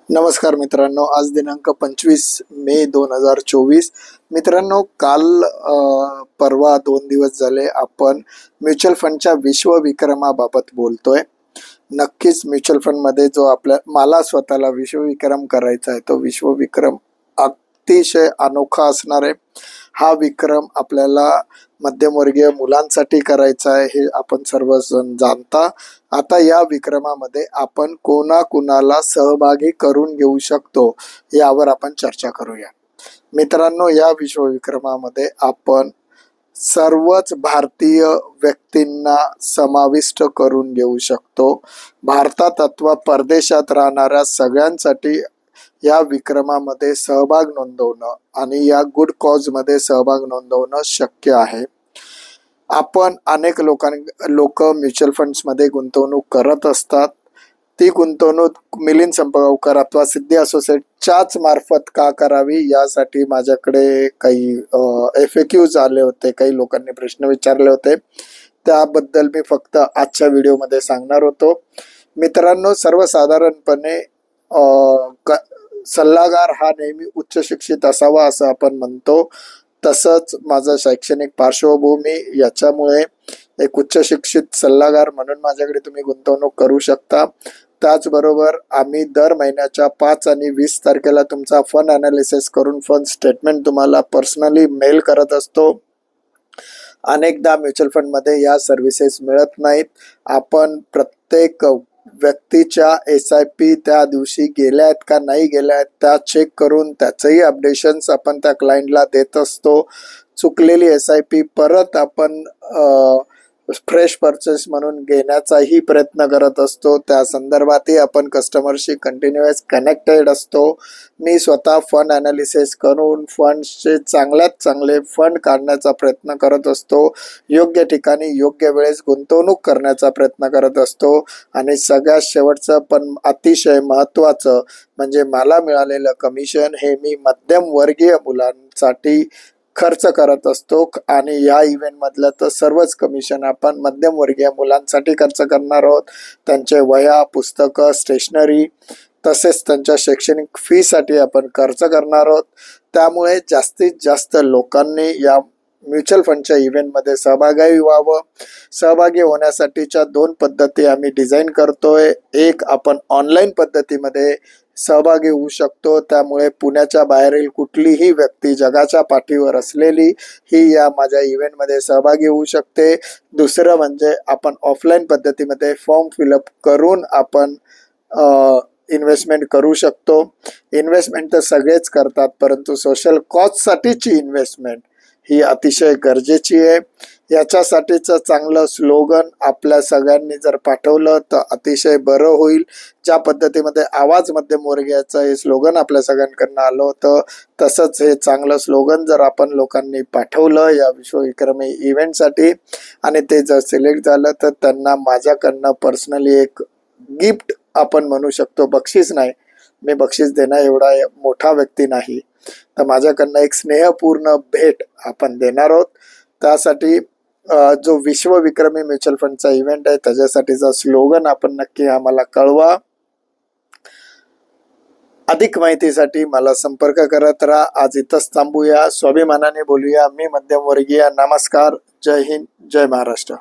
नमस्कार मित्रांनो, आज दिनांक 25 मे 2024. मित्रांनो, काल परवा 2 दिवस झाले आपण म्युच्युअल फंडच्या विश्वविक्रमाबाबत बोलतोय. नक्कीच म्युच्युअल फंडमध्ये जो मला स्वतःला विश्वविक्रम करायचा आहे, तो विश्वविक्रम अतिशय अनोखा असणार आहे. हा विक्रम आपल्याला मध्यमवर्गीय मुलांसाठी करायचा आहे, हे आपण सर्वजण जाणता. आता या विक्रमामध्ये आपण कोणाला सहभागी करून घेऊ शकतो यावर आपण चर्चा करूया. मित्रांनो, या विश्वविक्रमामध्ये आपण सर्वच भारतीय व्यक्तींना समाविष्ट करून घेऊ शकतो. भारतात अथवा परदेशात राहणाऱ्या सगळ्यांसाठी या विक्रमामध्ये सहभाग नोंदवणं आणि या गुड कॉज मध्ये सहभाग नोंदवणं शक्य आहे. आपण अनेक लोक म्युच्युअल फंड्स मध्ये गुंतवणूक करत असतात. ती गुंतवणूक मिलिंद संपगावकर अथवा सिद्धी असोसिएटच्याच मार्फत का करावी, यासाठी माझ्याकडे काही FAQs आले होते. काही लोकांनी प्रश्न विचारले होते, त्याबद्दल मी फक्त आजच्या व्हिडिओमध्ये सांगणार होतो. मित्रांनो, सर्वसाधारणपणे सल्लागार हा नेहमी उच्च शिक्षित असावा असं आपण म्हणतो. तसंच माझं शैक्षणिक पार्श्वभूमी याच्यामुळे एक उच्च शिक्षित सल्लागार म्हणून माझ्याकडे तुम्ही गुंतवणूक करू शकता. त्याचबरोबर आम्ही दर महिन्याच्या 5 आणि 20 तारखेला तुमचा फंड अनालिसिस करून फंड स्टेटमेंट तुम्हाला पर्सनली मेल करत असतो. अनेकदा म्युच्युअल फंडमध्ये या सर्व्हिसेस मिळत नाहीत. आपण प्रत्येक व्यक्तीच्या SIP त्या दिवशी गेल्या आहेत का नाही गेल्या आहेत त्या चेक करून त्याचंही अपडेशन्स आपण त्या क्लायंटला देत असतो. चुकलेली SIP परत आपण फ्रेश परचेस म्हणून घेण्याचाही प्रयत्न करत असतो. त्या संदर्भातही आपण कस्टमरशी कंटिन्युअस कनेक्टेड असतो. मी स्वतः फंड अनालिसिस करून फंड्सचे चांगल्यात चांगले फंड काढण्याचा प्रयत्न करत असतो. योग्य ठिकाणी योग्य वेळेस गुंतवणूक करण्याचा प्रयत्न करत असतो. आणि सगळ्यात शेवटचं पण अतिशय महत्त्वाचं म्हणजे मला मिळालेलं कमिशन हे मी मध्यमवर्गीय मुलांसाठी खर्च करत असतो. आणि या इव्हेंट मधलं तर सर्वच कमिशन आपण मध्यमवर्गीय मुलांसाठी खर्च करणार आहोत. त्यांचे वह्या, पुस्तकं, स्टेशनरी तसेच त्यांच्या शैक्षणिक फी साठी आपण खर्च करणार आहोत. त्यामुळे जास्तीत जास्त लोकांनी या म्युच्युअल फंडच्या इव्हेंटमध्ये सहभागी व्हावं. सहभागी होण्यासाठीच्या 2 पद्धती आम्ही डिझाईन करतोय. एक, आपण ऑनलाईन पद्धतीमध्ये सहभागी होऊ शकतो. त्यामुळे पुण्याच्या बाहेरील कुठलीही व्यक्ती जगाच्या पाठीवर असलेली ही या माझ्या इव्हेंटमध्ये सहभागी होऊ शकते. दुसरं म्हणजे आपण ऑफलाईन पद्धतीमध्ये फॉर्म फिलअप करून आपण इन्व्हेस्टमेंट करू शकतो. इन्व्हेस्टमेंट तर सगळेच करतात, परंतु सोशल कॉजसाठीची इन्व्हेस्टमेंट ही अतिशय गरजेची आहे. याच्यासाठीचं चांगलं स्लोगन आपल्या सगळ्यांनी जर पाठवलं तर अतिशय बरं होईल. ज्या पद्धतीमध्ये आवाज मध्यमवर्गीयाचं हे स्लोगन आपल्या सगळ्यांकडनं आलं होतं, तसंच हे चांगलं स्लोगन जर आपण लोकांनी पाठवलं या विश्वविक्रमी इव्हेंटसाठी आणि ते जर सिलेक्ट झालं तर त्यांना माझ्याकडनं पर्सनली एक गिफ्ट आपण म्हणू शकतो, बक्षीस नाही, मी बक्षीस देणं एवढा मोठा व्यक्ती नाही, तर माझ्याकडनं एक स्नेहपूर्ण भेट आपण देणार आहोत. त्यासाठी जो विश्वविक्रमी म्युच्युअल फंडचा इव्हेंट आहे त्याच्यासाठीचा स्लोगन आपण नक्की आम्हाला कळवा. अधिक माहितीसाठी मला संपर्क करत राहा. आज इथंच थांबूया. स्वाभिमानाने बोलूया. मी मध्यमवर्गीय. नमस्कार. जय हिंद. जय महाराष्ट्र.